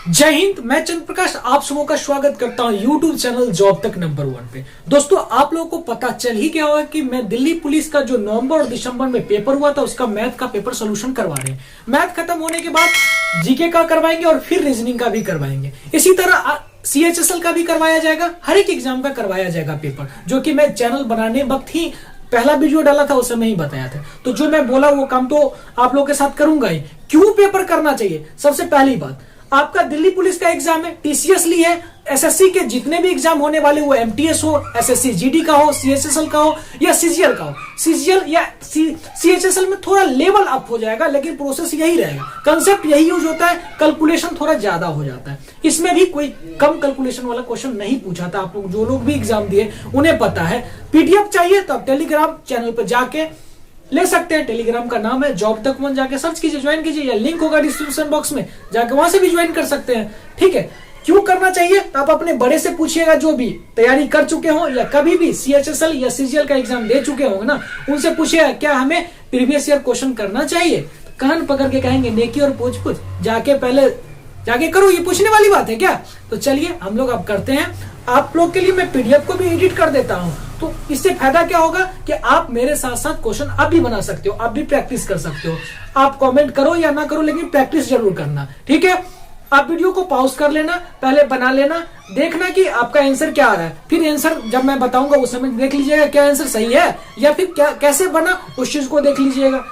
जय हिंद। मैं चंद्र प्रकाश आप सबों का स्वागत करता हूं यूट्यूब चैनल जॉब तक नंबर 1 पे। दोस्तों, आप लोगों को पता चल ही गया होगा कि मैं दिल्ली पुलिस का जो नवंबर और दिसंबर में पेपर हुआ था उसका मैथ का पेपर सोल्यूशन करवा रहे हैं। मैथ खत्म होने के बाद जीके का करवाएंगे और फिर रीजनिंग का भी करवाएंगे। इसी तरह CHSL का भी करवाया जाएगा, हर एक एग्जाम का करवाया जाएगा पेपर, जो कि मैं चैनल बनाने वक्त ही पहला वीडियो डाला था उस समय ही बताया था। तो जो मैं बोला वो काम तो आप लोगों के साथ करूंगा ही। क्यों पेपर करना चाहिए? सबसे पहली बात, आपका दिल्ली पुलिस का एग्जाम है, TCS ली है, SSC के जितने भी एग्जाम होने वाले वो MTS हो, SSC GD का हो, CHSL का हो या CGL का हो। CGL या CHSL में थोड़ा लेवल अप हो जाएगा, लेकिन प्रोसेस यही रहेगा, कंसेप्ट यही यूज होता है, कैलकुलेशन थोड़ा ज्यादा हो जाता है। इसमें भी कोई कम कैलकुलेशन वाला क्वेश्चन नहीं पूछा था। आप लोग जो लोग भी एग्जाम दिए उन्हें पता है। PDF चाहिए तो आप टेलीग्राम चैनल पर जाके ले सकते हैं। टेलीग्राम का नाम है जॉब तक 1, जाके सर्च कीजिए, ज्वाइन कीजिए, या लिंक होगा डिस्क्रिप्शन बॉक्स में, जाके वहां से भी ज्वाइन कर सकते हैं। ठीक है, क्यों करना चाहिए? तो आप अपने बड़े से पूछिएगा, जो भी तैयारी कर चुके हो या कभी भी CHSL या CGL का एग्जाम दे चुके होंगे ना, उनसे पूछिएगा क्या हमें प्रीवियस ईयर क्वेश्चन करना चाहिए। तो कान पकड़ के कहेंगे नेकी और पूछ पूछ, जाके पहले जाके करो, ये पूछने वाली बात है क्या? तो चलिए हम लोग अब करते हैं। आप लोग के लिए मैं PDF को भी एडिट कर देता हूं, तो इससे फायदा क्या होगा कि आप मेरे साथ साथ क्वेश्चन आप भी बना सकते हो, आप भी प्रैक्टिस कर सकते हो। आप कमेंट करो या ना करो, लेकिन प्रैक्टिस जरूर करना। ठीक है, आप वीडियो को पॉज कर लेना, पहले बना लेना, देखना कि आपका आंसर क्या आ रहा है। फिर आंसर जब मैं बताऊंगा उस समय देख लीजिएगा क्या आंसर सही है या फिर क्या कैसे बना, उस चीज को देख लीजिएगा।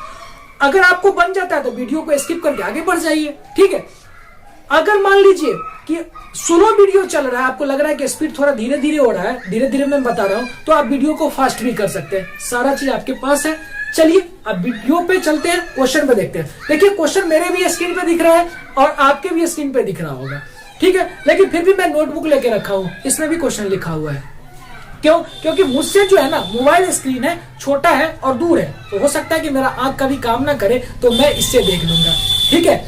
अगर आपको बन जाता है तो वीडियो को स्किप करके आगे बढ़ जाइए। ठीक है, अगर मान लीजिए कि स्लो वीडियो चल रहा है, आपको लग रहा है कि स्पीड थोड़ा धीरे धीरे हो रहा है, धीरे धीरे मैं बता रहा हूं, तो आप वीडियो को फास्ट भी कर सकते हैं। सारा चीज आपके पास है। चलिए अब वीडियो पे चलते हैं, क्वेश्चन पे देखते हैं। देखिए, क्वेश्चन मेरे भी स्क्रीन पे दिख रहा है और आपके भी स्क्रीन पे दिख रहा होगा। ठीक है, लेकिन फिर भी मैं नोटबुक लेके रखा हूं, इसमें भी क्वेश्चन लिखा हुआ है। क्यों? क्योंकि मुझसे जो है ना मोबाइल स्क्रीन है, छोटा है और दूर है, तो हो सकता है कि मेरा आंख कभी काम ना करे, तो मैं इससे देख लूंगा। ठीक है,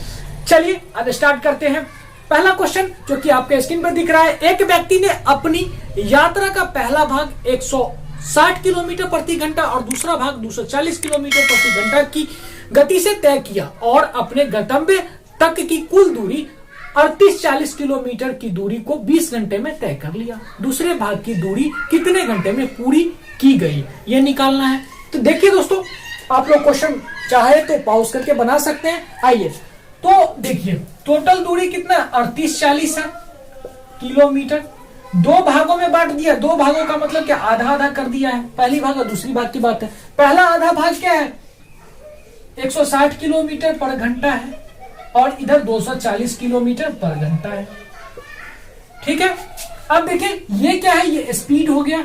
चलिए अब स्टार्ट करते हैं। पहला क्वेश्चन जो कि आपके स्क्रीन पर दिख रहा है, एक व्यक्ति ने अपनी यात्रा का पहला भाग 160 किलोमीटर प्रति घंटा और दूसरा भाग 240 किलोमीटर प्रति घंटा की गति से तय किया और अपने गंतव्य तक की कुल दूरी 38-40 किलोमीटर की दूरी को 20 घंटे में तय कर लिया। दूसरे भाग की दूरी कितने घंटे में पूरी की गई, ये निकालना है। तो देखिए दोस्तों, आप लोग क्वेश्चन चाहे तो पॉज करके बना सकते हैं। आइए तो देखिए, टोटल दूरी कितना 38-40 है किलोमीटर। दो भागों में बांट दिया, दो भागों का मतलब क्या, आधा आधा कर दिया है। पहली भाग और दूसरी भाग की बात है। पहला आधा भाग क्या है, 160 किलोमीटर पर घंटा है और इधर 240 किलोमीटर पर घंटा है। ठीक है, अब देखिए ये क्या है, ये स्पीड हो गया।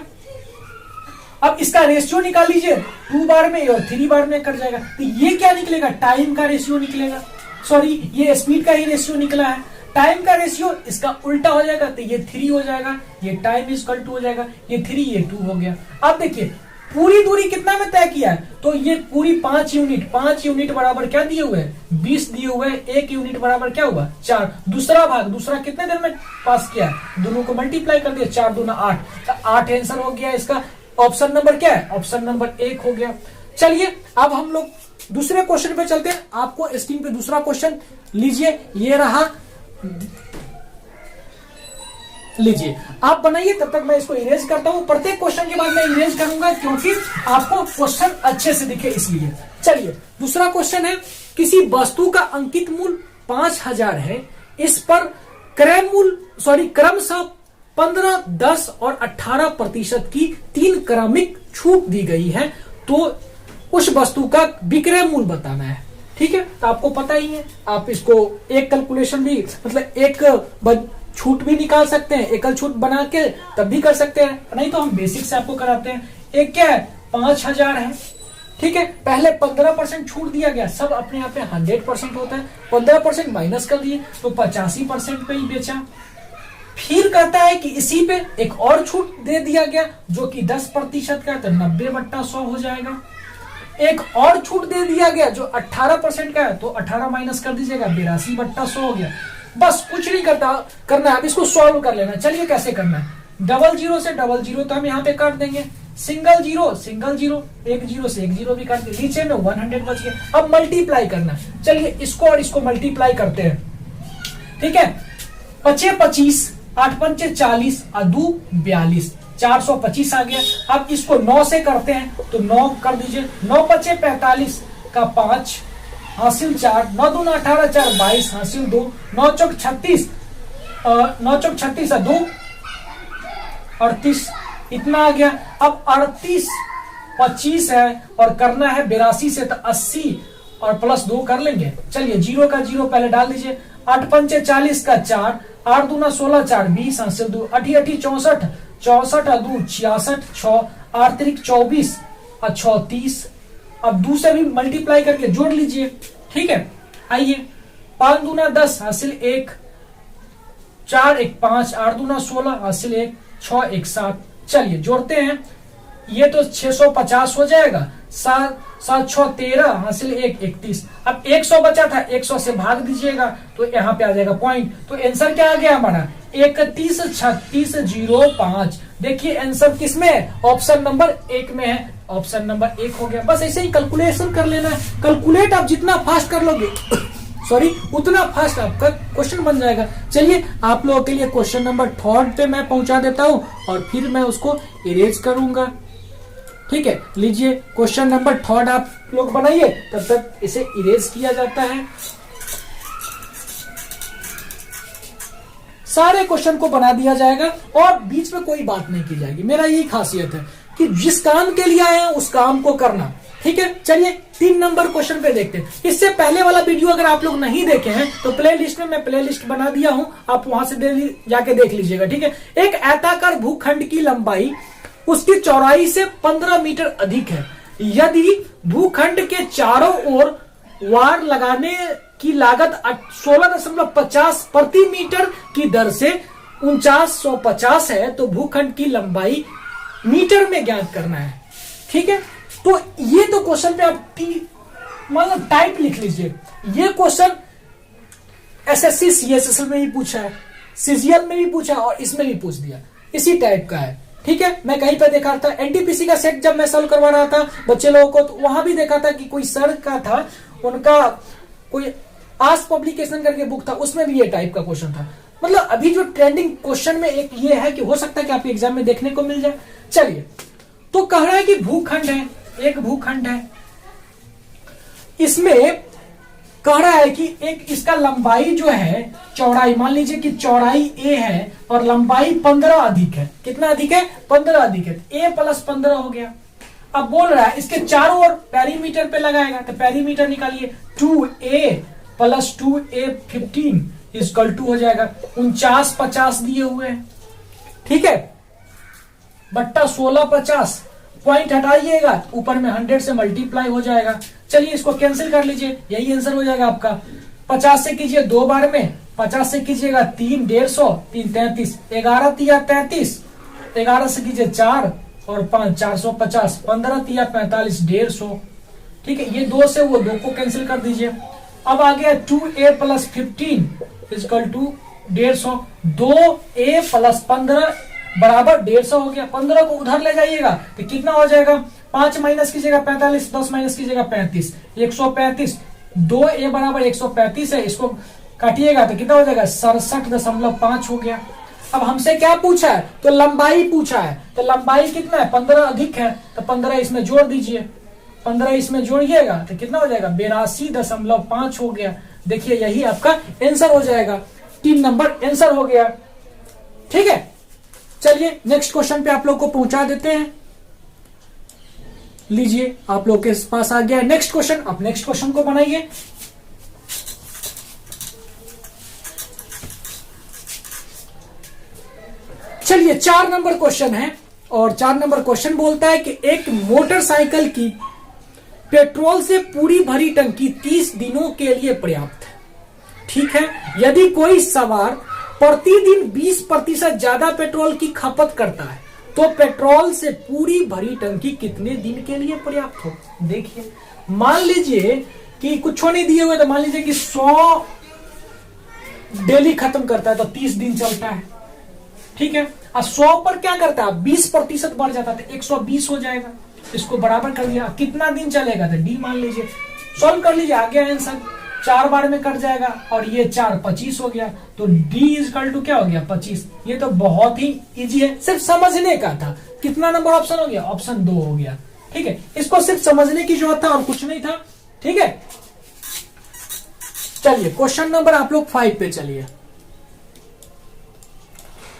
अब इसका रेशियो निकाल लीजिए, 2 बार में और 3 बार में कट जाएगा, तो ये क्या निकलेगा, टाइम का रेशियो निकलेगा। सॉरी, ये स्पीड का ही रेशियो निकला है। टाइम का रेशियो इसका उल्टा हो जाएगा, तो ये 3 हो जाएगा, ये टाइम इक्वल टू हो जाएगा, ये 3 ये 2 हो गया। अब देखिए पूरी दूरी कितना में तय किया है, तो ये पूरी 5 यूनिट, 5 यूनिट बराबर क्या दिए हुए हैं, 20 दिए हुए हैं। 1 यूनिट बराबर क्या हुआ, 4। दूसरा भाग, दूसरा कितने देर में पास किया, दोनों को मल्टीप्लाई कर दिया, 4 दूना 8, तो 8 आंसर हो गया इसका। ऑप्शन नंबर क्या है, ऑप्शन नंबर 1 हो गया। चलिए अब हम लोग दूसरे क्वेश्चन पे चलते हैं। आपको स्क्रीन पे दूसरा क्वेश्चन लीजिए, ये रहा, लीजिए आप बनाइए, तब तक मैं इसको इरेज करता हूं। प्रत्येक क्वेश्चन के बाद मैं इरेज करूंगा क्योंकि आपको क्वेश्चन अच्छे से दिखे इसलिए। चलिए दूसरा क्वेश्चन है, किसी वस्तु का अंकित मूल्य 5000 है, इस पर क्रमशः 15, 10 और 18% की 3 क्रमिक छूट दी गई है, तो उस वस्तु का विक्रय मूल्य बताना है। ठीक है, तो आपको पता ही है, आप इसको एक कैलकुलेशन भी, मतलब एक छूट भी निकाल सकते हैं, एकल छूट बना के तब भी कर सकते हैं, नहीं तो हम बेसिक से आपको कराते हैं। एक क्या है, 5000 है। ठीक है, पहले 15% छूट दिया गया, सब अपने आप में 100% होता है, 15% माइनस कर दिए तो 85% पे ही बेचा। फिर कहता है कि इसी पे एक और छूट दे दिया गया जो कि 10% का है, तो 90/100 हो जाएगा। एक और छूट दे दिया गया जो 18% का है, तो 18 माइनस कर दीजिएगा, 82/100 हो गया। बस कुछ नहीं करना है, अब इसको सॉल्व कर लेना। चलिए कैसे करना है, 00 से 00 तो हम यहाँ पे काट देंगे, सिंगल जीरो, एक जीरो से एक जीरो भी काट देंगे, नीचे में 100 बच गया। अब मल्टीप्लाई करना, चलिए इसको और इसको मल्टीप्लाई करते हैं। ठीक है, पचे 25, 8 पंचे 40 और 2 42, 425 आ गया। अब इसको 9 से करते हैं तो 9 कर दीजिए, 9 पचे 45 का 5 हासिल 4, 9 दूना 18, 4 22 हासिल 2, 9 चौक 36, 9 चौक 36 है 2 38, इतना आ गया। अब 38 25 है और करना है 82 से, तो 80 और प्लस 2 कर लेंगे। चलिए 0 का 0 पहले डाल दीजिए, 8 पंचे 40 का 4, 8 दूना 16, 4 20 हासिल 2, 8 8 64, 64 और 2 66, 6 8 3 24 और 6 30। अब 2 से भी मल्टीप्लाई करके जोड़ लीजिए, ठीक है। आइए 5 दूना 10 हासिल 1, 4 1 5, 8 दूना 16 हासिल 1, 6 1 7। चलिए जोड़ते हैं, ये तो 650 हो जाएगा, 7 7 6 13 हासिल 1 31। अब 100 बचा था, 100 से भाग दीजिएगा तो यहाँ पे आ जाएगा पॉइंट। तो आंसर क्या आ गया हमारा 31 36 05। देखिए आंसर किस में है, ऑप्शन नंबर 1 में है, ऑप्शन नंबर 1 हो गया। बस ऐसे ही कैलकुलेशन कर लेना है, कैलकुलेट आप जितना फास्ट कर लोगे सॉरी उतना फास्ट आपका क्वेश्चन बन जाएगा। चलिए आप लोगों के लिए क्वेश्चन नंबर 3 पे मैं पहुंचा देता हूं और फिर मैं उसको इरेज करूंगा, ठीक है। लीजिए क्वेश्चन नंबर 3 आप लोग बनाइए, तब तक इसे इरेज किया जाता है। सारे क्वेश्चन को बना दिया जाएगा और बीच में कोई बात नहीं की जाएगी। मेरा यही खासियत है कि जिस काम के लिए आए हैं उस काम को करना, ठीक है। चलिए 3 नंबर क्वेश्चन पे देखते हैं। इससे पहले वाला वीडियो अगर आप लोग नहीं देखे हैं तो प्लेलिस्ट में मैं प्लेलिस्ट बना दिया हूं, आप वहां से जाके देख लीजिएगा, ठीक है। एक आयताकार भूखंड की लंबाई उसकी चौड़ाई से 15 मीटर अधिक है। यदि भूखंड के चारों ओर वार लगाने की लागत 16.50 प्रति मीटर की दर से 4950 है, तो भूखंड की लंबाई मीटर में ज्ञात करना है, ठीक है। तो ये तो क्वेश्चन पे आप मतलब टाइप लिख लीजिए। ये क्वेश्चन एसएससी सीएसएसएल में भी पूछा है, सीजीएल में भी पूछा और इसमें भी पूछ दिया, इसी टाइप का है, ठीक है। मैं कहीं पे देखा था एनटीपीसी का सेट जब मैं सॉल्व करवा रहा था बच्चे लोगों को, तो वहां भी देखा था कि कोई सर का था, उनका कोई आस पब्लिकेशन करके बुक था, उसमें भी ये टाइप का क्वेश्चन था। मतलब अभी जो ट्रेंडिंग क्वेश्चन में एक ये है कि हो सकता है कि आपके एग्जाम में देखने को मिल जाए। चलिए तो कह रहा है कि भूखंड है, एक भूखंड है, इसमें कह रहा है कि एक इसका लंबाई जो है, चौड़ाई मान लीजिए कि चौड़ाई ए है और लंबाई 15 अधिक है। कितना अधिक है, 15 अधिक है, ए प्लस 15 हो गया। अब बोल रहा है इसके चारों ओर पेरीमीटर पे लगाएगा, तो पेरीमीटर निकालिए, 2a plus 2a 15 equal to हो जाएगा 49 50 दिए हुए हैं, ठीक है, बट्टा 16 50, पॉइंट हटाइएगा, ऊपर में 100 से मल्टीप्लाई हो जाएगा। चलिए इसको कैंसिल कर लीजिए, यही आंसर हो जाएगा आपका। 50 से कीजिए 2 बार में, 50 से कीजिएगा 3 150, 3 33, 11 तिया 33, 11 से कीजिए 4 और 5 450, 15 तिया 45 150, ठीक है। ये 2 से वो 2 को कैंसिल कर दीजिए। अब आ गया 2a plus 15 equal to 150, 2a plus 15 बराबर 150 हो गया। 15 को उधर ले जाइएगा तो कितना हो जाएगा, 5 माइनस कीजिएगा 45, 10 माइनस कीजिएगा 35, 135, 2a बराबर 135 है, इसको काटिएगा तो कितना हो जाएगा 67.5 हो गया। अब हमसे क्या पूछा है, तो लंबाई पूछा है, तो लंबाई कितना है, 15 अधिक है, तो 15 इसमें जोड़ दीजिए, 15 इसमें जोड़िएगा तो कितना हो जाएगा 82.5 हो गया। देखिए यही आपका आंसर हो जाएगा, 3 नंबर आंसर हो गया, ठीक है। चलिए नेक्स्ट क्वेश्चन पे आप लोग को पहुंचा देते हैं। लीजिए आप लोग के पास आ गया नेक्स्ट क्वेश्चन, आप नेक्स्ट क्वेश्चन को बनाइए। चलिए 4 नंबर क्वेश्चन है और 4 नंबर क्वेश्चन बोलता है कि एक मोटरसाइकिल की पेट्रोल से पूरी भरी टंकी 30 दिनों के लिए पर्याप्त है, ठीक है। यदि कोई सवार प्रतिदिन 20% ज्यादा पेट्रोल की खपत करता है तो पेट्रोल से पूरी भरी टंकी कितने दिन के लिए पर्याप्त हो। देखिए मान लीजिए कि कुछ नहीं दिए हुए, तो मान लीजिए कि 100 डेली खत्म करता है तो 30 दिन चलता है, ठीक है। और 100 पर क्या करता है 20% बढ़ जाता है तो 120 हो जाएगा। इसको बराबर कर दिया, कितना दिन चलेगा तो डी मान लीजिए, सॉल्व कर लीजिए, आ गया आंसर। 4 बार में कट जाएगा और ये 4 25 हो गया, तो D इजकल टू क्या हो गया 25। ये तो बहुत ही इजी है, सिर्फ समझने का था। कितना नंबर ऑप्शन हो गया, ऑप्शन 2 हो गया। ठीक है, इसको सिर्फ समझने की जरूरत था और कुछ नहीं था। ठीक है, चलिए क्वेश्चन नंबर आप लोग 5 पे चलिए।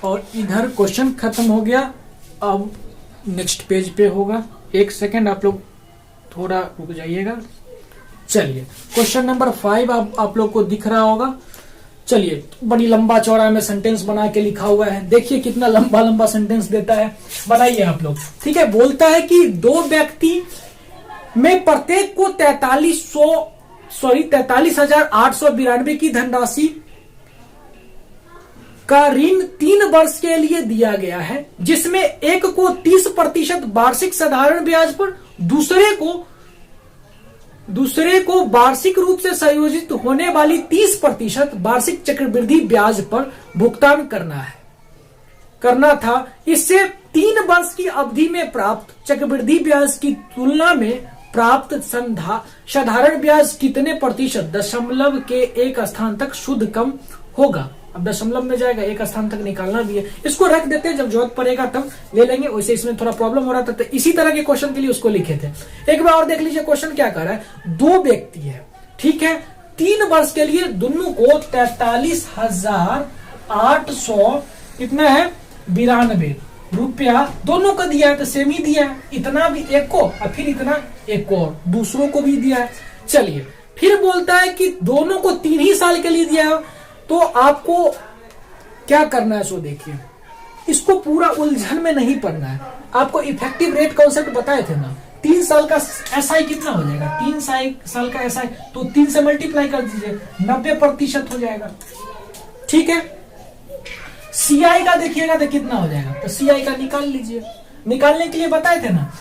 और इधर क्वेश्चन खत्म हो गया, अब नेक्स्ट पेज पे होगा। एक सेकेंड आप लोग थोड़ा रुक जाइएगा। चलिए क्वेश्चन नंबर 5 आप लोग को दिख रहा होगा। चलिए, बड़ी लंबा चौड़ा में सेंटेंस बना के लिखा हुआ है, देखिए कितना लंबा लंबा सेंटेंस देता है, बनाइए आप लोग। ठीक है, बोलता है कि 2 व्यक्ति में प्रत्येक को 43,892 की धनराशि का ऋण 3 वर्ष के लिए दिया गया है, जिसमें एक को 30% वार्षिक साधारण ब्याज पर, दूसरे को वार्षिक रूप से संयोजित होने वाली 30% वार्षिक चक्रवृद्धि ब्याज पर भुगतान करना था। इससे 3 वर्ष की अवधि में प्राप्त चक्रवृद्धि ब्याज की तुलना में प्राप्त साधारण ब्याज कितने प्रतिशत दशमलव के एक स्थान तक शुद्ध कम होगा। अब दशमलव में जाएगा, एक स्थान तक निकालना भी है, इसको रख देते हैं, जब जरूरत पड़ेगा तब ले लेंगे। वैसे इसमें थोड़ा प्रॉब्लम हो रहा था, तो इसी तरह के क्वेश्चन के लिए उसको लिखे थे। एक बार और देख लीजिए क्वेश्चन क्या कर रहा है। 2 व्यक्ति है, ठीक है, 3 वर्ष के लिए दोनों को 43,800 कितना है 92 रुपया दोनों को दिया है, तो सेम ही दिया है। इतना भी एक को और फिर इतना एक को और दूसरों को भी दिया है। चलिए, फिर बोलता है कि दोनों को 3 ही साल के लिए दिया है, तो आपको क्या करना है सो देखिए। इसको पूरा उलझन में नहीं पढ़ना है, आपको इफेक्टिव रेट कॉन्सेप्ट बताए थे ना। 3 साल का एसआई कितना हो जाएगा, 3 साल का एसआई, तो 3 से मल्टीप्लाई कर दीजिए, 90% हो जाएगा। ठीक है, सीआई का देखिएगा तो कितना हो जाएगा, तो सीआई का निकाल लीजिए। निकालने के लिए बताए थे ना,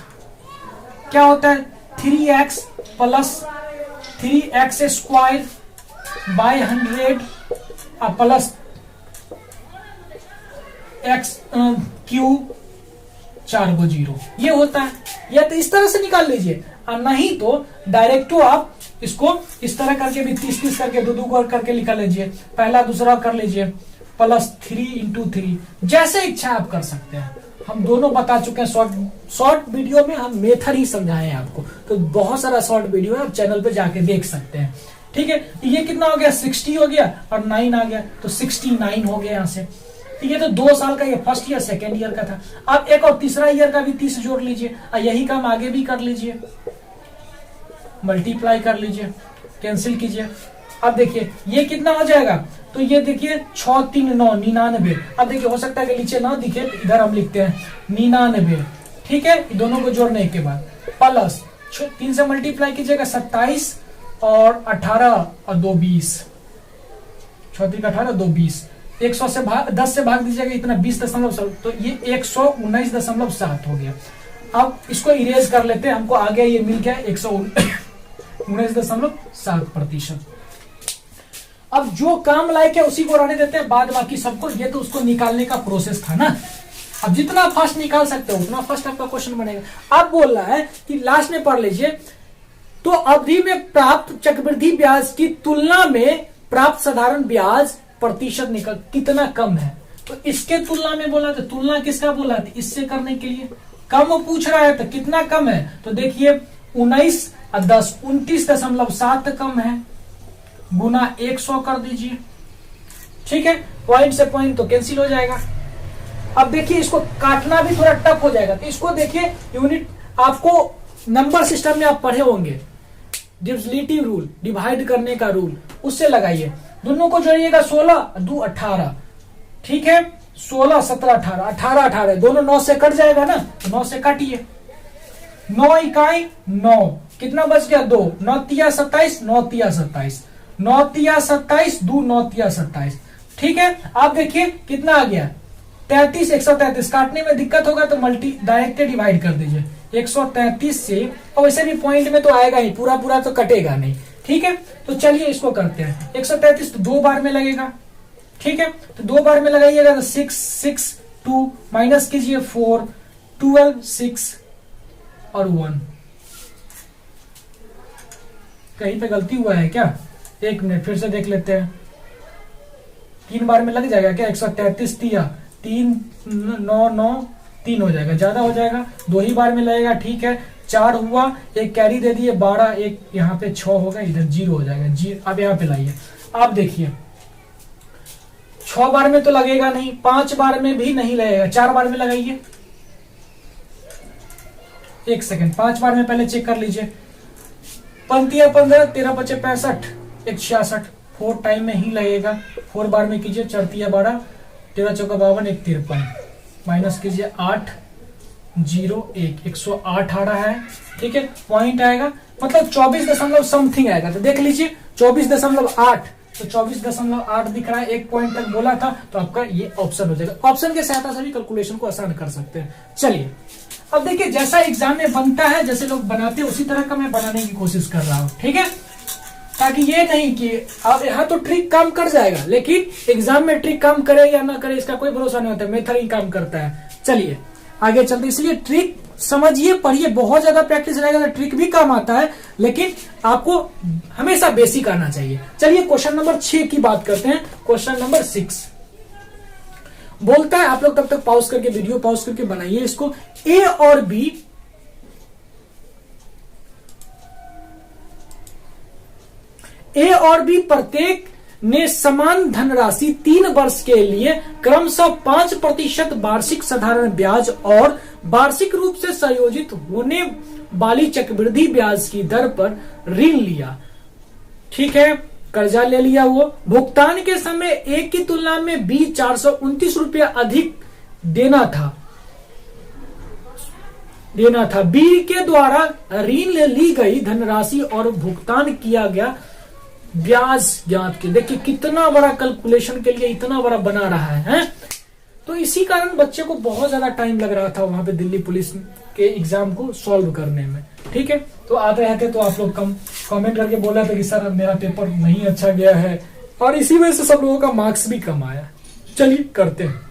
क्या होता है 3x plus 3x square by 100 plus x cube 4 को 0, ये होता है। या तो इस तरह से निकाल लीजिए, और नहीं तो डायरेक्ट आप इसको इस तरह करके भी 30-30 करके 2-2 करके निकाल लीजिए, पहला दूसरा कर लीजिए, प्लस 3 × 3, जैसे इच्छा आप कर सकते हैं। हम दोनों बता चुके हैं, शॉर्ट वीडियो में हम मेथड ही समझाए हैं आपको, तो बहुत सारा शॉर्ट वीडियो है, आप चैनल पे जाके देख सकते हैं। ठीक है, ये कितना हो गया 60 हो गया और 9 आ गया, तो 69 हो गया यहाँ से। तो ये तो 2 साल का, ये फर्स्ट ईयर सेकेंड ईयर का था। अब एक और तीसरा ईयर का भी 30 जोड़ लीजिए, और यही काम आगे भी कर लीजिए, मल्टीप्लाई कर लीजिए, कैंसिल कीजिए। अब देखिए ये कितना हो जाएगा, तो ये देखिए 6 3 9 99। अब देखिए हो सकता है कि नीचे ना दिखे, तो इधर हम लिखते हैं 99। ठीक है, दोनों को जोड़ने के बाद प्लस 3 से मल्टीप्लाई कीजिएगा 27 और 18 और 2 20, 6 18 2 20, 100 से 10 से भाग दीजिएगा, इतना 20.7, तो ये 119.7 हो गया। अब इसको इरेज कर लेते हैं, हमको आ गया, ये मिल गया 119.7%। अब जो काम लायक है उसी को रहने देते हैं, बाद बाकी सबको। ये तो उसको निकालने का प्रोसेस था ना, अब जितना फास्ट निकाल सकते हो उतना फास्ट आपका क्वेश्चन बनेगा। अब बोल रहा है कि लास्ट में पढ़ लीजिए, तो अवधि में प्राप्त चक्रवृद्धि ब्याज की तुलना में प्राप्त साधारण ब्याज प्रतिशत निकल कितना कम है। तो इसके तुलना में बोला, तो तुलना किसका बोला था, इससे करने के लिए कम पूछ रहा है, तो कितना कम है, तो देखिए 19 और 10 29.7 कम है, गुना 100 कर दीजिए। ठीक है, पॉइंट से पॉइंट तो कैंसिल हो जाएगा। अब देखिए इसको काटना भी थोड़ा टफ हो जाएगा, तो इसको देखिए यूनिट, आपको नंबर सिस्टम में आप पढ़े होंगे, डिविजिबिलिटी रूल, डिवाइड करने का रूल, उससे लगाइए। दोनों को जोड़िएगा 16 2 18। ठीक है, 16 17 18 18 18, दोनों 9 से कट जाएगा ना, तो 9 से काटिए, 9 इकाई 9, कितना बच गया 2, 9 तिया 27, 9 तिया 27, 9 तिया 27, 2 9 तिया 27। ठीक है, आप देखिए कितना आ गया 33, 133। काटने में दिक्कत होगा तो डायरेक्ट डिवाइड कर दीजिए 133 से, और वैसे भी पॉइंट में तो आएगा ही, पूरा पूरा तो कटेगा नहीं। ठीक है, तो चलिए इसको करते हैं। 133 तो 2 बार में लगेगा। ठीक है, तो 2 बार में लगाइएगा, तो 6 6 2 माइनस कीजिए 4 12 6 और 1। कहीं पे गलती हुआ है क्या, एक मिनट फिर से देख लेते हैं। 3 बार में लग जाएगा क्या? 133 दिया, 3 9 9 3 हो जाएगा, ज्यादा हो जाएगा। 2 ही बार में लगेगा, ठीक है। 4 हुआ, एक कैरी दे दिए 12, एक यहाँ पे 6 होगा, इधर 0 हो जाएगा जी। अब यहाँ पे लाइए, आप देखिए 6 बार में तो लगेगा नहीं, 5 बार में भी नहीं लगेगा, 4 बार में लगाइए। 1 सेकंड, 5 बार में पहले चेक कर लीजिए। 15 15 13 5 65 1 66, 4 टाइम में ही लगेगा। 4 बार में कीजिए, 4 12 13 चौका 52 1 53, माइनस कीजिए 8 0 1 108 आ रहा है, ठीक है। पॉइंट आएगा मतलब 24 दशमलव समथिंग आएगा, तो देख लीजिए 24.8, तो 24.8 दिख रहा है। 1 पॉइंट तक बोला था, तो आपका ये ऑप्शन हो जाएगा। ऑप्शन के सहायता से भी कैलकुलेशन को आसान कर सकते हैं। चलिए अब देखिए, जैसा एग्जाम में बनता है, जैसे लोग बनाते हैं, उसी तरह का मैं बनाने की कोशिश कर रहा हूं, ठीक है। ताकि ये नहीं कि अब यहाँ तो ट्रिक काम कर जाएगा, लेकिन एग्जाम में ट्रिक काम करे या ना करे इसका कोई भरोसा नहीं होता, मेथड ही काम करता है। चलिए आगे चलते, इसलिए ट्रिक समझिए, पढ़िए, बहुत ज्यादा प्रैक्टिस रहेगा तो ट्रिक भी काम आता है, लेकिन आपको हमेशा बेसिक आना चाहिए। चलिए क्वेश्चन नंबर 6 की बात करते हैं। क्वेश्चन नंबर 6 बोलता है, आप लोग तब तक पॉज करके, वीडियो पॉज करके बनाइए इसको। ए और बी प्रत्येक ने समान धनराशि 3 वर्ष के लिए क्रमशः 5% वार्षिक साधारण ब्याज और वार्षिक रूप से संयोजित होने वाली चक्रवृद्धि ब्याज की दर पर ऋण लिया, ठीक है, कर्जा ले लिया। वो भुगतान के समय ए की तुलना में बी 429 रुपया अधिक देना था। बी के द्वारा ऋण ली गई धनराशि और भुगतान किया गया ब्याज ज्ञात की। देखिए कितना बड़ा कैलकुलेशन के लिए इतना बड़ा बना रहा है? तो इसी कारण बच्चे को बहुत ज्यादा टाइम लग रहा था वहां पे दिल्ली पुलिस के एग्जाम को सॉल्व करने में, ठीक है। तो आते रहते तो आप लोग कमेंट करके बोला था कि सर मेरा पेपर नहीं अच्छा गया है, और इसी वजह से सब लोगों का मार्क्स भी कम आया। चलिए करते हैं।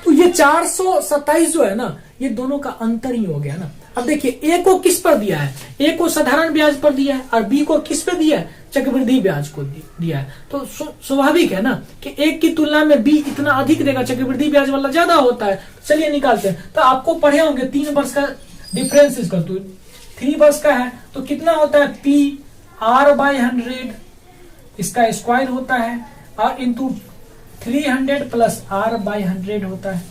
तो ये 427 जो है ना, ये दोनों का अंतर ही हो गया ना। अब देखिए ए को किस पर दिया है? ए को साधारण ब्याज पर दिया है, और बी को किस पे दिया है? चक्रवृद्धि ब्याज को दिया है। तो स्वाभाविक है ना कि एक की तुलना में बी इतना अधिक देगा, चक्रवृद्धि ब्याज वाला ज्यादा होता है। चलिए निकालते हैं। तो आपको पढ़े होंगे 3 वर्ष का डिफरेंस इसका, तो 3 वर्ष का है तो कितना होता है? पी R/100, इसका स्क्वायर होता है, और इंटू 300 प्लस R/100 होता है।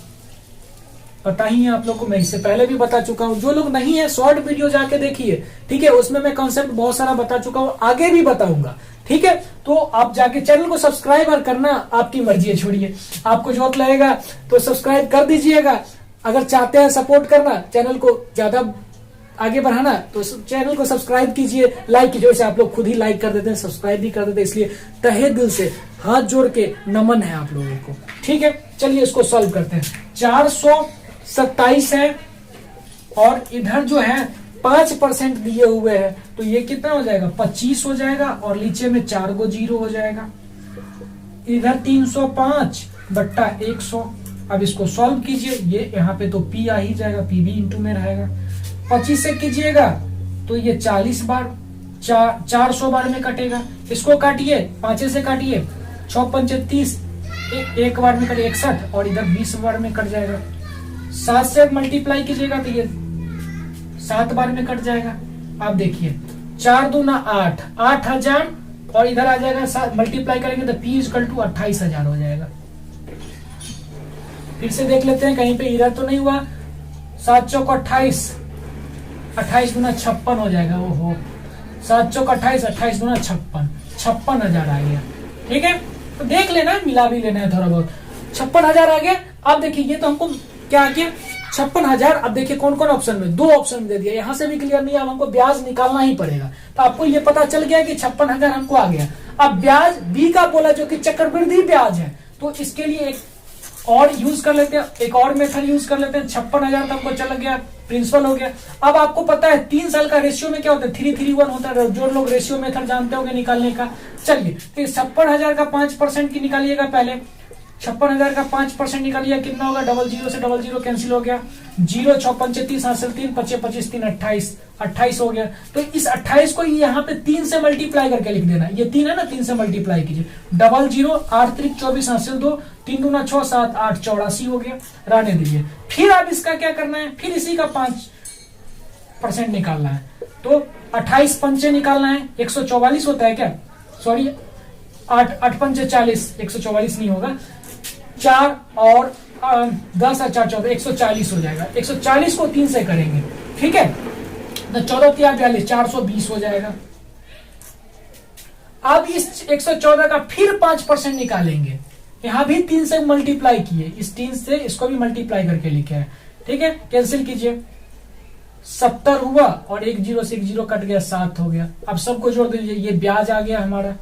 पता ही है आप लोगों को, मैं इससे पहले भी बता चुका हूं। जो लोग नहीं है शॉर्ट वीडियो जाके देखिए, ठीक है, उसमें मैं कॉन्सेप्ट बहुत सारा बता चुका हूं, आगे भी बताऊंगा, ठीक है। तो आप जाके चैनल को सब्सक्राइब और करना आपकी मर्जी है, छोड़िए, आपको जॉब लगेगा तो सब्सक्राइब कर दीजिएगा। अगर चाहते हैं सपोर्ट करना, चैनल को ज्यादा आगे बढ़ाना, तो चैनल को सब्सक्राइब कीजिए, लाइक कीजिए। वैसे आप लोग खुद ही लाइक कर देते हैं, सब्सक्राइब भी कर देते हैं, इसलिए तहे दिल से हाथ जोड़ के नमन है आप लोगों को, ठीक है। चलिए इसको सॉल्व करते हैं। 427 है, और इधर जो है 5% दिए हुए हैं, तो ये कितना हो जाएगा? 25 हो जाएगा, और नीचे में 4 गो 0 हो जाएगा। इधर 305 बट्टा 100। अब इसको सॉल्व कीजिए, ये यहाँ पे तो पी आ ही जाएगा, पी भी इंटू में रहेगा। 25 से कीजिएगा तो ये 40 बार 400 बार में कटेगा। इसको काटिए, 5 से काटिए, 6 पंचे 30, एक बार में कटे 61, और इधर 20 बार में कट जाएगा। 7 से मल्टीप्लाई कीजिएगा तो ये 7 बार में कट जाएगा। आप देखिए 4 दूना 8, 8000, और इधर आ जाएगा मल्टीप्लाई करेंगे तो P = 28,000 हो जाएगा। फिर से देख लेते हैं, कहीं पे इधर तो नहीं हुआ। 7 चौक 28, 28 दूना 56 हो जाएगा। ओहो, 7 चौक 28, 28 दूना 56, 56,000 आ गया, ठीक है। तो देख लेना, मिला भी लेना है थोड़ा बहुत। 56,000 आ गया। अब देखिए ये तो हमको क्या आ गया? 56,000। अब देखिए कौन कौन ऑप्शन में, 2 ऑप्शन दे दिया, यहां से भी क्लियर नहीं है। अब हमको ब्याज निकालना ही पड़ेगा। तो आपको ये पता चल गया कि 56,000 हमको आ गया। अब ब्याज बी का बोला जो कि चक्रवृद्धि ब्याज है, तो इसके लिए एक और यूज कर लेते हैं, एक और मेथड यूज कर लेते हैं। 56,000 तक हमको चल गया, प्रिंसिपल हो गया। अब आपको पता है 3 साल का रेशियो में क्या होता है? 3:1 होता है। जो लोग रेशियो मेथड जानते होंगे निकालने का। चलिए तो 56,000 का 5% की निकालिएगा पहले। 56,000 का 5% निकालिए कितना होगा, डबल जीरो से डबल जीरो कैंसिल हो गया, 0 6 5 30 हासिल 3 25 25 3 28 28 हो गया। तो इस 28 को यहाँ पे 3 से मल्टीप्लाई करके लिख देना, ये 3 है ना, 3 से मल्टीप्लाई कीजिए, डबल जीरो 8 3 24 हासिल 2 3 दूना 6 7 8 84 हो गया, रहने दीजिए। फिर आप इसका क्या करना है, फिर इसी का 5% निकालना है, तो 28 पंचे निकालना है, 144 होता है क्या, सॉरी 8 पंचे 40, 144 नहीं होगा, 4 और 10 और 4 14 140 हो जाएगा। 140 को 3 से करेंगे, ठीक है, तो 14 3 42 420 हो जाएगा। अब इस 114 का फिर 5% निकालेंगे, यहां भी 3 से मल्टीप्लाई किए, इस 3 से इसको भी मल्टीप्लाई करके लिखे है, ठीक है, कैंसिल कीजिए, 70 हुआ और 1 0 से 1 0 कट गया, 7 हो गया। अब सबको जोड़ दीजिए, ये ब्याज आ गया हमारा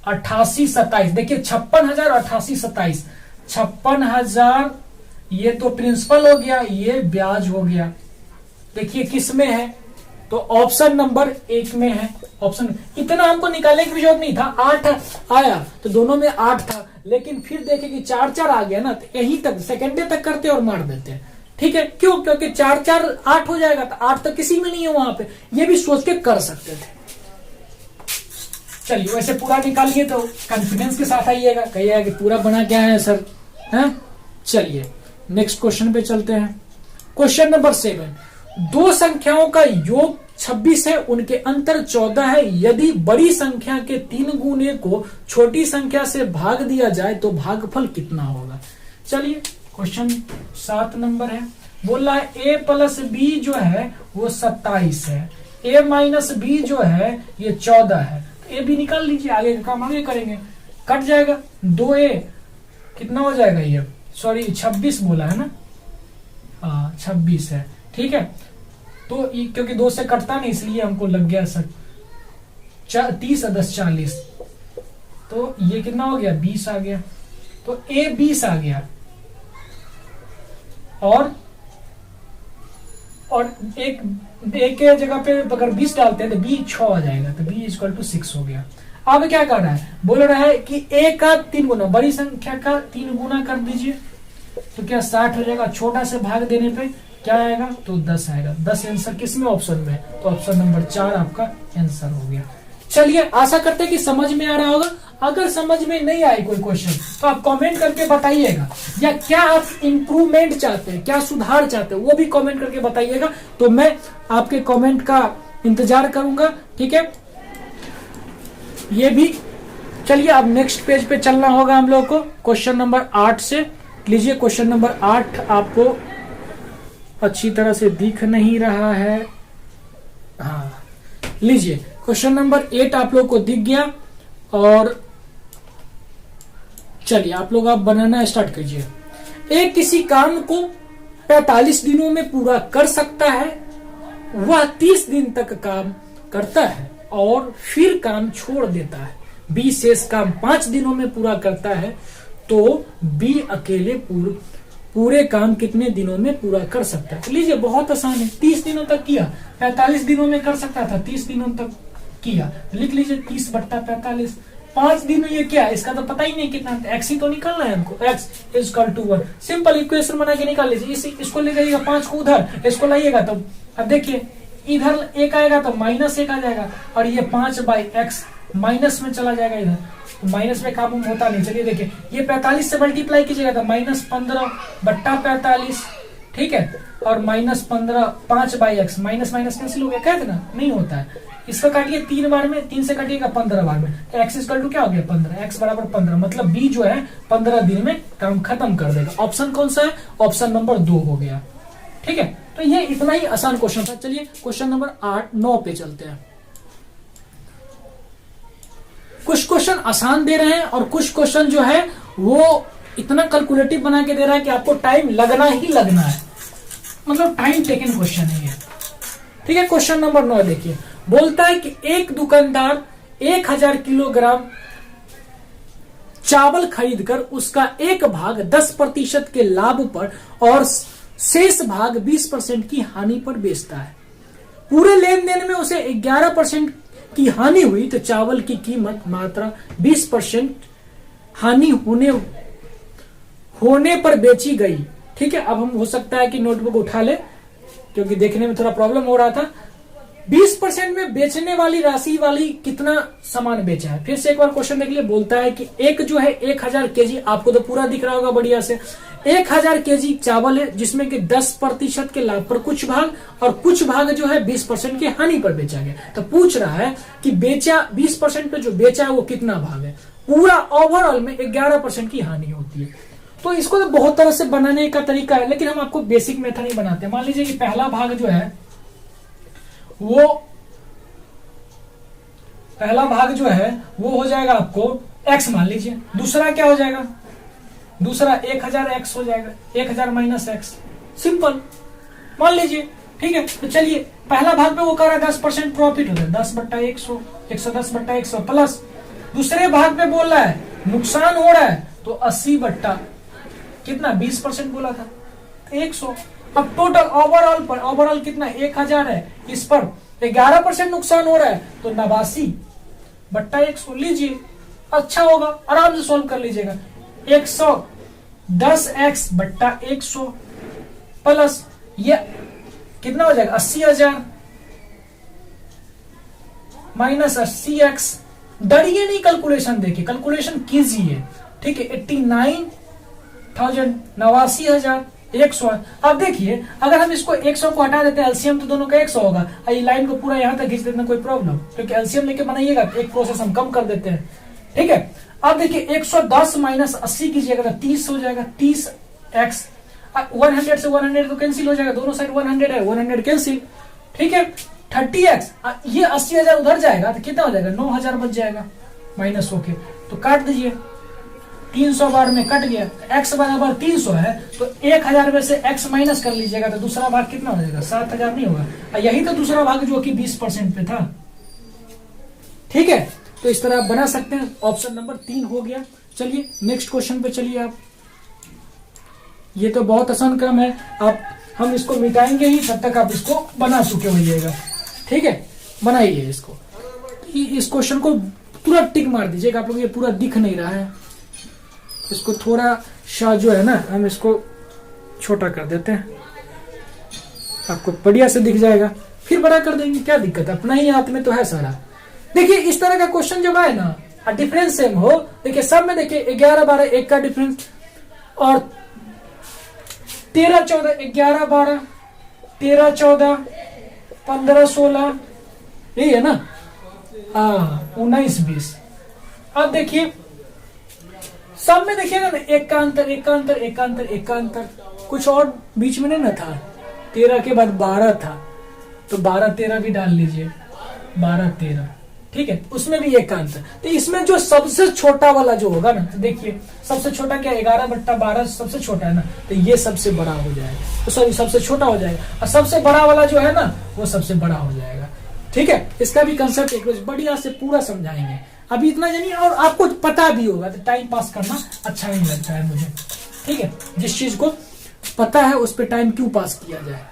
88 27, देखिए 56,000 88 27, 56,000 ये तो प्रिंसिपल हो गया, ये ब्याज हो गया। देखिए किस में है, तो ऑप्शन नंबर 1 में है। ऑप्शन इतना हमको निकालने की जरूरत नहीं था, 8 आया तो दोनों में 8 था, लेकिन फिर देखे कि 4 4 आ गया ना, तो यही तक सेकेंडे तक करते और मार देते, ठीक है, क्यों, क्योंकि 4 4 8 हो जाएगा, तो 8 तो किसी में नहीं है वहां पे, ये भी सोच के कर सकते थे। चलिए वैसे पूरा निकालिए तो कॉन्फिडेंस के साथ आइएगा, कहिएगा कि पूरा बना क्या है सर, हैं। चलिए नेक्स्ट क्वेश्चन पे चलते हैं। क्वेश्चन नंबर 7, दो संख्याओं का योग 26 है, उनके अंतर 14 है, यदि बड़ी संख्या के 3 गुने को छोटी संख्या से भाग दिया जाए तो भागफल कितना होगा। चलिए क्वेश्चन 7 नंबर है, बोल रहा है a प्लस बी जो है वो 27 है, a माइनस बी जो है ये 14 है, ए भी निकाल लीजिए, आगे का काम आगे करेंगे, कट जाएगा, 2a कितना हो जाएगा, ये सॉरी 26 बोला है ना, 26 है, ठीक है, तो क्योंकि 2 से कटता नहीं इसलिए हमको लग गया सर 30 10 40, तो ये कितना हो गया 20 आ गया, तो a 20 आ गया, और एक के जगह पे अगर 20 डालते हैं तो b 6 आ जाएगा, तो b = 6 हो गया। अब क्या कर रहा है, बोल रहा है कि a का 3 गुना, बड़ी संख्या का 3 गुना कर दीजिए, तो क्या 60 हो जाएगा, छोटा से भाग देने पे क्या आएगा, तो 10 आएगा। 10 आंसर किस में, ऑप्शन में, तो ऑप्शन नंबर 4 आपका आंसर हो गया। चलिए आशा करते हैं कि समझ में आ रहा होगा। अगर समझ में नहीं आए कोई क्वेश्चन तो आप कमेंट करके बताइएगा, या क्या आप इंप्रूवमेंट चाहते हैं, क्या सुधार चाहते हैं, वो भी कमेंट करके बताइएगा, तो मैं आपके कमेंट का इंतजार करूंगा, ठीक है। ये भी चलिए अब नेक्स्ट पेज पे चलना होगा हम लोग को, क्वेश्चन नंबर 8 से लीजिए। क्वेश्चन नंबर 8 आपको अच्छी तरह से दिख नहीं रहा है, हाँ लीजिए, क्वेश्चन नंबर 8 आप लोग को दिख गया, और चलिए आप लोग आप बनाना स्टार्ट कीजिए। एक किसी काम को 45 दिनों में पूरा कर सकता है, वह 30 दिन तक काम करता है और फिर काम छोड़ देता है। बी शेष काम 5 दिनों में पूरा करता है, तो बी अकेले पूरे काम कितने दिनों में पूरा कर सकता है। लीजिए बहुत आसान है, 30 दिनों तक किया, 45 दिनों में कर सकता था, 30 दिनों तक किया, लिख लीजिए 30/45। 5 दिन ये क्या है, इसका तो पता ही नहीं कितना, एक्स ही तो निकालना है हमको, x = 1। सिंपल इक्वेशन बना के निकाल लीजिए, इसको ले जाइएगा 5 को उधर, इसको लाइएगा तो अब देखिए इधर 1 आएगा तो -1 आ जाएगा, और ये 5/x माइनस में चला जाएगा, इधर माइनस में काम होता नहीं। चलिए देखिए ये 45 से मल्टीप्लाई कीजिएगा तो -15/45, ठीक है, और -15 5/x, माइनस माइनस कैंसिल हो गया, कहते ना नहीं होता है, इसका काटिए 3 बार में, 3 से काटिएगा 15 बार में, तो x = क्या हो गया 15, x = 15, मतलब b जो है 15 दिन में काम खत्म कर देगा। ऑप्शन कौन सा है, ऑप्शन नंबर 2 हो गया, ठीक है। तो ये इतना ही आसान क्वेश्चन था। चलिए क्वेश्चन नंबर 9 पे चलते हैं। कुछ क्वेश्चन आसान दे रहे हैं और कुछ क्वेश्चन जो है वो इतना कैलकुलेटिव बना के दे रहा है कि आपको टाइम लगना ही लगना है, मतलब टाइम टेकन क्वेश्चन है ये, ठीक है। क्वेश्चन नंबर 9 देखिए, बोलता है कि एक दुकानदार 1000 किलोग्राम चावल खरीदकर उसका एक भाग 10% के लाभ पर और शेष भाग 20% की हानि पर बेचता है। पूरे लेन देन में उसे 11% की हानि हुई, तो चावल की कीमत मात्रा 20% हानि होने होने पर बेची गई। ठीक है, अब हम हो सकता है कि नोटबुक उठा ले क्योंकि देखने में थोड़ा प्रॉब्लम हो रहा था। 20% में बेचने वाली राशि वाली कितना सामान बेचा है। फिर से एक बार क्वेश्चन देख लिए, बोलता है कि एक जो है 1000 केजी, आपको तो पूरा दिख रहा होगा बढ़िया से, 1000 केजी चावल है जिसमें कि 10% के लाभ पर कुछ भाग और कुछ भाग जो है 20% की हानि पर बेचा गया। तो पूछ रहा है कि बेचा 20% पे जो बेचा है वो कितना भाग है। पूरा ओवरऑल में 11% की हानि होती है। तो इसको तो बहुत तरह से बनाने का तरीका है, लेकिन हम आपको बेसिक मेथड ही बनाते हैं। मान लीजिए कि पहला भाग जो है वो हो जाएगा आपको x मान लीजिए। दूसरा क्या हो जाएगा, दूसरा 1000 x हो जाएगा, 1000 माइनस x, सिंपल मान लीजिए। ठीक है, तो चलिए पहला भाग में वो कर रहा है 10% प्रॉफिट होता है, 10/100, 110/100 प्लस। दूसरे भाग में बोल रहा है नुकसान हो रहा है तो 80 बट्टा कितना 20% बोला था 100। अब टोटल ओवरऑल कितना 1000 है, इस पर 11% नुकसान हो रहा है तो 89/100 लीजिए। अच्छा होगा, आराम से सॉल्व कर लीजिएगा। 110x/100 प्लस ये कितना हो जाएगा 80,000 माइनस 80x। डरिए नहीं, कैलकुलेशन देखिए, कैलकुलेशन कीजिए। ठीक है, 89,000 89,100। अब देखिए अगर हम इसको 100 को हटा देते हैं, एलसीएम तो दोनों का 100 होगा। ये लाइन को पूरा यहां तक खींच देते हैं, कोई प्रॉब्लम, क्योंकि एलसीएम लेके बनाइएगा एक प्रोसेस हम कम कर देते हैं। ठीक है, अब देखिए 110 माइनस 80 कीजिएगा तो 30 हो जाएगा, 30x। 100 से 100 तो कैंसिल हो जाएगा, दोनों साइड 100 है, 100 कैंसिल। ठीक है, 30x, ये 80,000 उधर जाएगा तो कितना हो जाएगा 9,000 बच जाएगा माइनस होके। तो काट दीजिए, 300 बार में कट गया, x बराबर 300 है तो 1000 में से x माइनस कर लीजिएगा तो दूसरा भाग कितना हो जाएगा 7,000 नहीं होगा। यही तो दूसरा भाग जो कि 20% पे था। ठीक है, तो इस तरह आप बना सकते हैं। ऑप्शन नंबर 3 हो गया। चलिए नेक्स्ट क्वेश्चन पे चलिए आप। ये तो बहुत आसान क्रम है, आप हम इसको मिटाएंगे ही तब तक आप इसको बना चुके होइएगा। ठीक है, बनाइए इसको। इस क्वेश्चन को तुरंत टिक मार दीजिएगा। आप लोग ये पूरा दिख नहीं रहा है, इसको थोड़ा सा जो है ना हम इसको छोटा कर देते हैं, आपको बढ़िया से दिख जाएगा। फिर बड़ा कर देंगे, क्या दिक्कत है, अपना ही हाथ में तो है सारा। देखिए इस तरह का क्वेश्चन जब आए ना, डिफरेंस सेम हो, देखिए सब में देखिए 11 12 1 का डिफरेंस, और 13 14 11 12 13 14 15 16 यही है ना, 19 20। अब देखिए सब में देखिएगा ना एक का अंतर एक का अंतर एक का अंतर एक का अंतर, कुछ और बीच में नहीं ना था। 13 के बाद 12 था तो 12 13 भी डाल लीजिए, 12 13। ठीक है, उसमें भी एक का अंतर। तो इसमें जो सबसे छोटा वाला जो होगा ना, तो देखिए सबसे छोटा क्या 11/12 सबसे छोटा है ना, तो ये सबसे बड़ा हो जाएगा, तो सॉरी सबसे छोटा हो जाएगा, और सबसे बड़ा वाला जो है ना वो सबसे बड़ा हो जाएगा। ठीक है, इसका भी कंसेप्ट एक रोज बढ़िया से पूरा समझाएंगे। अभी इतना जानिए, और आपको पता भी होगा तो टाइम पास करना अच्छा नहीं लगता है मुझे। ठीक है, जिस चीज को पता है उस पर टाइम क्यों पास किया जाए।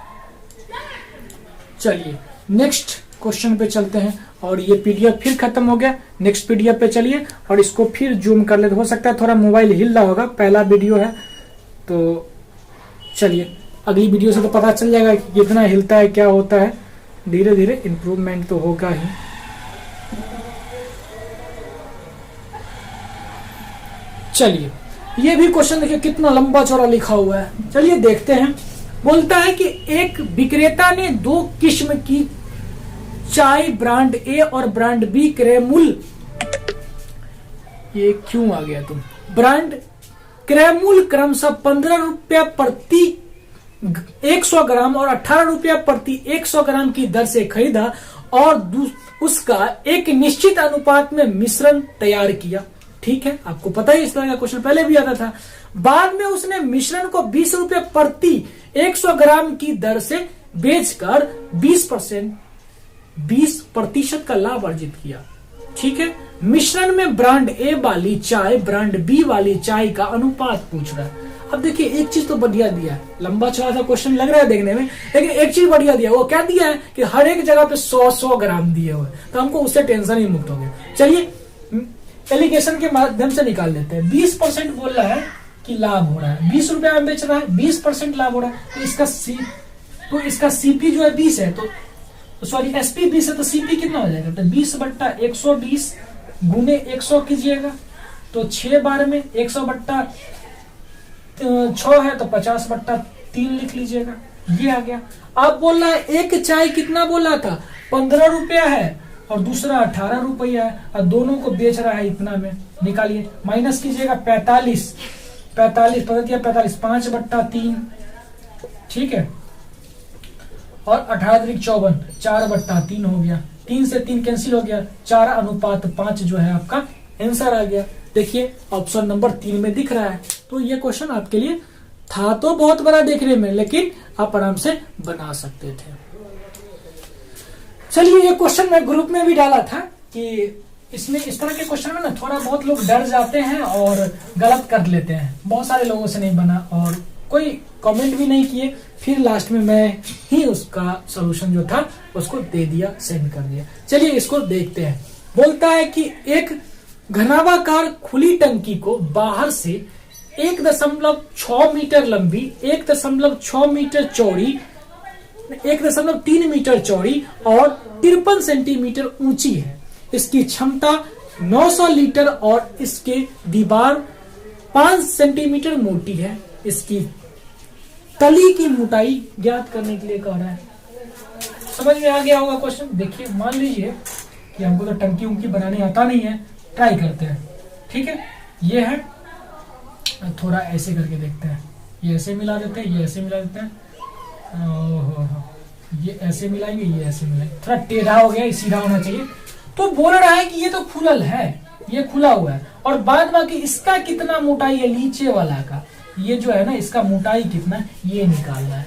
चलिए नेक्स्ट क्वेश्चन पे चलते हैं, और ये पीडीएफ फिर खत्म हो गया। नेक्स्ट पीडीएफ पे चलिए और इसको फिर जूम कर लेते, हो सकता है थोड़ा मोबाइल हिल रहा होगा, पहला वीडियो है तो चलिए अगली वीडियो से तो पता चल जाएगा कि कितना हिलता है क्या होता है, धीरे धीरे इम्प्रूवमेंट तो होगा ही। चलिए ये भी क्वेश्चन देखिए कितना लंबा चौड़ा लिखा हुआ है, चलिए देखते हैं। बोलता है कि एक विक्रेता ने 2 किस्म की चाय ब्रांड ए और ब्रांड बी क्रेमुल, ये क्यों आ गया तुम, ब्रांड क्रेमुल क्रमशः 15 रुपया प्रति 100 ग्राम और 18 रुपया प्रति 100 ग्राम की दर से खरीदा और उसका एक निश्चित अनुपात में मिश्रण तैयार किया। ठीक है, आपको पता है इस तरह का क्वेश्चन पहले भी आता था। बाद में उसने मिश्रण को 20 रुपये प्रति 100 ग्राम की दर से बेचकर 20% का लाभ अर्जित किया। ठीक है, मिश्रण में ब्रांड ए वाली चाय ब्रांड बी वाली चाय का अनुपात पूछ रहा है। अब देखिए एक चीज तो बढ़िया दिया है, लंबा चौड़ा सा क्वेश्चन लग रहा है देखने में, लेकिन एक चीज बढ़िया दिया, वो क्या दिया है कि हर एक जगह पे 100 ग्राम दिए हुए, तो हमको उससे टेंशन ही मुक्त हो गया। चलिए एलिगेशन के माध्यम से निकाल लेते हैं। 20% बोल रहा है कि लाभ हो रहा है, 20 रुपया में बेच रहा है, 20% लाभ हो रहा है, तो इसका सीपी जो है 20 है, तो सॉरी एसपी 20 है, तो सीपी कितना हो जाएगा, तो 20/120 गुने 100 कीजिएगा, तो 6 बार में 100/6 है, तो 50/3 लिख लीजिएगा, ये आ गया। अब बोल रहा है एक चाय कितना बोला था, 15 रुपया है और दूसरा 18 रुपया है, और दोनों को बेच रहा है इतना में, निकालिए, माइनस कीजिएगा 45 45 5/3, ठीक है, और 18 54 4/3 हो गया, 3 से 3 कैंसिल हो गया, 4:5 जो है आपका आंसर आ गया। देखिए ऑप्शन नंबर 3 में दिख रहा है। तो ये क्वेश्चन आपके लिए था तो बहुत बड़ा देखने में, लेकिन आप आराम से बना सकते थे। चलिए ये क्वेश्चन मैं ग्रुप में भी डाला था कि इसमें इस तरह के क्वेश्चन में ना थोड़ा बहुत लोग डर जाते हैं और गलत कर लेते हैं, बहुत सारे लोगों से नहीं बना और कोई कमेंट भी नहीं किए, फिर लास्ट में मैं ही उसका सॉल्यूशन जो था उसको दे दिया, सेंड कर दिया। चलिए इसको देखते हैं। बोलता है कि एक घनाभाकार खुली टंकी को बाहर से 1.6 मीटर लंबी, 1.6 मीटर चौड़ी, 1.3 मीटर चौड़ी और 53 सेंटीमीटर ऊंची है। इसकी क्षमता 900 लीटर और इसके दीवार 5 सेंटीमीटर मोटी है। इसकी तली की मोटाई ज्ञात करने के लिए कह रहा है। समझ में आ गया होगा क्वेश्चन। देखिए मान लीजिए कि हमको तो टंकी उंकी बनाने आता नहीं है, ट्राई करते हैं, ठीक है। ये है, थोड़ा ऐसे करके देखते हैं, ये ऐसे मिला देते हैं, ये ऐसे मिला देते हैं, ये ऐसे मिलाएंगे, ये ऐसे मिलाएंगे, थोड़ा टेढ़ा हो गया, सीधा होना चाहिए। तो बोल रहा है कि ये तो खुलल है, ये खुला हुआ है, और बाद बाकी इसका कितना मोटाई है नीचे वाला का, ये जो है ना इसका मोटाई कितना है ये निकालना है।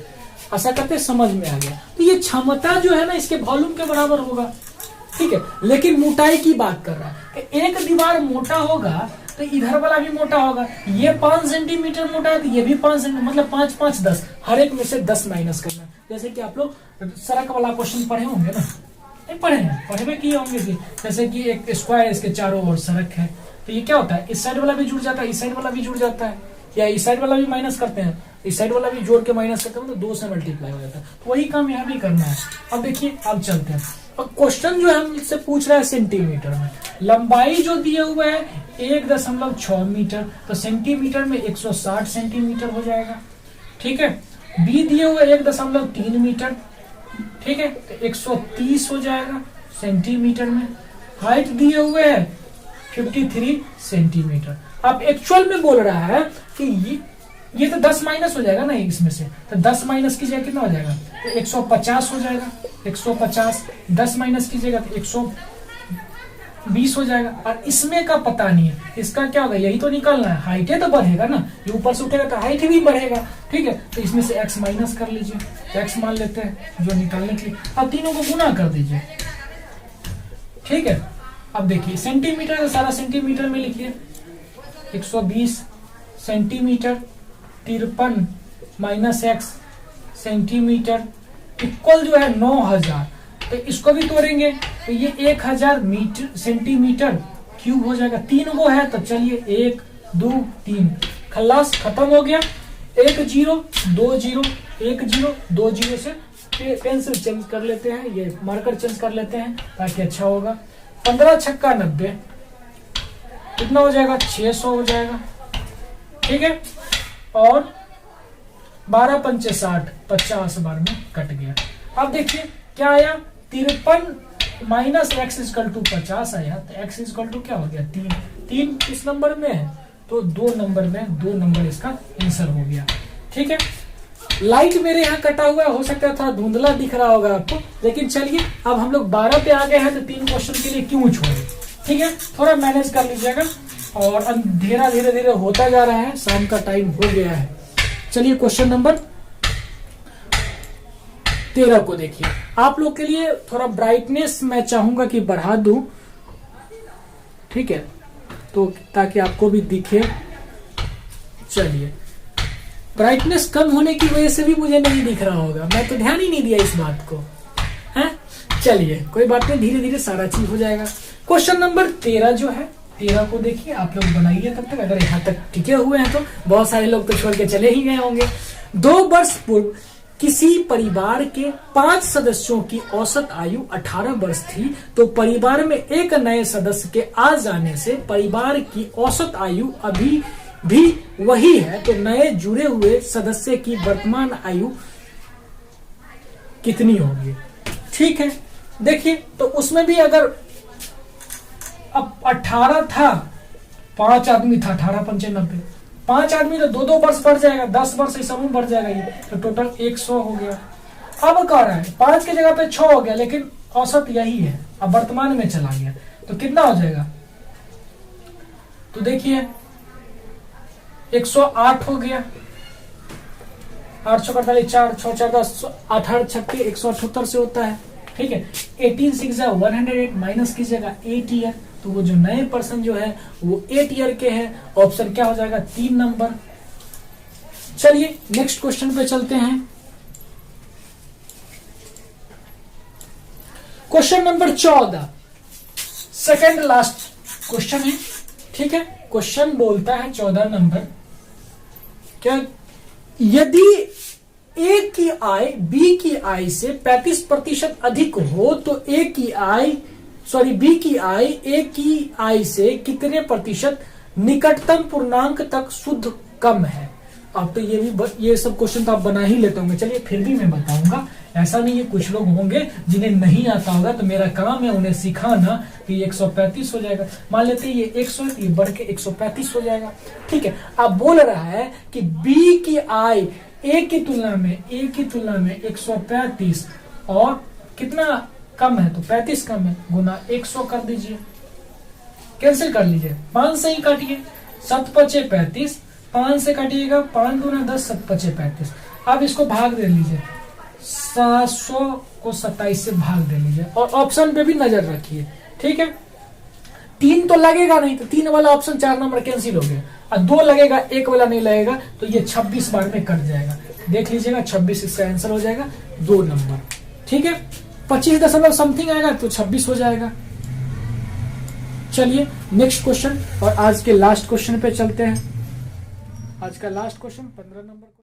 ऐसा करते समझ में आ गया। तो ये क्षमता जो है ना इसके वॉल्यूम के बराबर होगा, ठीक है, लेकिन मोटाई की बात कर रहा है कि एक दीवार मोटा होगा तो इधर वाला भी मोटा होगा। ये 5 सेंटीमीटर मोटा है तो ये भी 5 सेंटीमीटर, मतलब 5 5 10, हर एक में से 10 माइनस करना। जैसे कि आप लोग सड़क वाला क्वेश्चन पढ़े होंगे ना, नहीं पढ़े हैं, पढ़े में किए होंगे कि जैसे कि एक स्क्वायर, इसके चारों ओर सड़क है, तो ये क्या होता है, इस साइड वाला भी जुड़ जाता है, इस साइड वाला भी जुड़ जाता है, या इस साइड वाला भी माइनस करते हैं, इस साइड वाला भी जोड़ के माइनस करते हैं, तो 2 से मल्टीप्लाई हो जाता है। तो वही काम यहाँ भी करना है। अब देखिए अब चलते हैं, और क्वेश्चन जो है हमसे पूछ रहा है सेंटीमीटर में। लंबाई जो दिए हुए है 1.6 मीटर, तो सेंटीमीटर में 160 सेंटीमीटर हो जाएगा, ठीक है। बी दिए हुए 1.3 मीटर, ठीक है, तो 130 हो जाएगा सेंटीमीटर में। हाइट दिए हुए है 53 सेंटीमीटर। अब एक्चुअल में बोल रहा है कि ये तो 10 माइनस हो जाएगा ना इसमें से, तो 10 माइनस कीजिएगा कितना हो जाएगा, तो 150 हो जाएगा, 150, 10 माइनस कीजिएगा तो 120 हो जाएगा। और इसमें का पता नहीं है, इसका क्या होगा, यही तो निकालना है। हाइट है तो बढ़ेगा ना, ये ऊपर से उठेगा तो हाइट भी बढ़ेगा, ठीक है। तो इसमें से x माइनस कर लीजिए, x मान लेते हैं जो निकालने के लिए। अब तीनों को गुना कर दीजिए, ठीक है। अब देखिए सेंटीमीटर तो सारा सेंटीमीटर में लिखिए, 120 centimetre, 53 minus x centimetre equal जो है 9000। तो इसको भी तोड़ेंगे तो ये 1000 मीटर सेंटीमीटर क्यूब हो जाएगा। 3 गो है तो चलिए 1 2 3 खलास, खत्म हो गया। 1 0 2 0 1 0 2 0 से पेंसिल चेंज कर लेते हैं, ये मार्कर चेंज कर लेते हैं ताकि अच्छा होगा। 15 छक्का 90 कितना हो जाएगा, 600 हो जाएगा, ठीक है। और 12 पंचे 60, 50 बार में कट गया। अब देखिए क्या आया, 53 माइनस x इक्वल टू 50 आया, तो x इक्वल टू क्या हो गया 3। 3 इस नंबर में है तो 2 नंबर इसका आंसर हो गया, ठीक है। लाइट मेरे यहाँ कटा हुआ है, हो सकता है थोड़ा धुंधला दिख रहा होगा आपको, लेकिन चलिए अब हम लोग 12 पे आ गए हैं तो 3 क्वेश्चन के लिए क्यों छोड़े, ठीक है। थोड़ा मैनेज कर लीजिएगा, और अंधेरा धीरे धीरे होता जा रहा है, शाम का टाइम हो गया है। चलिए क्वेश्चन नंबर 13 को देखिए। आप लोग के लिए थोड़ा ब्राइटनेस मैं चाहूंगा कि बढ़ा दूं, ठीक है, तो ताकि आपको भी दिखे। चलिए ब्राइटनेस कम होने की वजह से भी मुझे नहीं दिख रहा होगा, मैं तो ध्यान ही नहीं दिया इस बात को, है। चलिए कोई बात नहीं, धीरे धीरे सारा चीज हो जाएगा। क्वेश्चन नंबर 13 जो है 13 को देखिए, आप लोग बनाइए तब तक, अगर यहाँ तक टिके हुए हैं तो। बहुत सारे लोग तो छोड़ के चले ही गए होंगे। 2 वर्ष पूर्व किसी परिवार के 5 सदस्यों की औसत आयु 18 वर्ष थी, तो परिवार में एक नए सदस्य के आ जाने से परिवार की औसत आयु अभी भी वही है, तो नए जुड़े हुए सदस्य की वर्तमान आयु कितनी होगी? ठीक है, देखिए तो उसमें भी अगर अब 18 था, 5 आदमी था, 18 पंचे 90, 5 आदमी तो 2-2 वर्ष बढ़ जाएगा, 10 वर्ष इस समूह बढ़ जाएगा, ये तो टोटल 100 हो गया। अब कह रहा है 5 की जगह पे 6 हो गया, लेकिन औसत यही है, अब वर्तमान में चला गया तो कितना हो जाएगा? तो देखिए 108 हो गया, 8 6 48, 4 6 4 10, 18 छक्के 178 से होता है। ठीक है, 18 6 108 माइनस कीजिएगा 8 ईयर, तो वो जो नए पर्सन जो है वो 8 ईयर के हैं। ऑप्शन क्या हो जाएगा? 3 नंबर। चलिए नेक्स्ट क्वेश्चन पे चलते हैं। Question number 14, second last question है। ठीक है, क्वेश्चन बोलता है 14 नंबर, क्या यदि ए की आय बी की आय से 35% अधिक हो तो बी की आय ए की आय से कितने प्रतिशत निकटतम पूर्णांक तक शुद्ध कम है? अब तो ये सब क्वेश्चन तो आप बना ही लेते होंगे, चलिए फिर भी मैं बताऊंगा। ऐसा नहीं है, कुछ लोग होंगे जिन्हें नहीं आता होगा, तो मेरा काम है उन्हें सिखाना कि 135 हो जाएगा। मान लेते हैं ये 100 है, ये बढ़ के 135 हो जाएगा। ठीक है, अब बोल रहा है कि बी की आय ए की तुलना में 135 और कितना कम है, तो 35 कम है, गुना 100 कर दीजिए, कैंसिल कर लीजिए, 5 से ही काटिए, 7 पचे 35, 5 से काटिएगा, 5 दूना 10, 7 पचे 35। अब इसको भाग दे लीजिए, 700 को 27 से भाग दे लीजिए और ऑप्शन पे भी नजर रखिए। ठीक है, 3 तो लगेगा नहीं, तो 3 वाला ऑप्शन 4 नंबर कैंसिल हो गया, और 2 लगेगा, 1 वाला नहीं लगेगा, तो ये 26 बार में कट जाएगा। देख लीजिएगा 26 इसका आंसर हो जाएगा, 2 नंबर। ठीक है, 25 दशमलव समथिंग आएगा तो 26 हो जाएगा। चलिए नेक्स्ट क्वेश्चन और आज के लास्ट क्वेश्चन पे चलते हैं। आज का लास्ट क्वेश्चन 15 नंबर।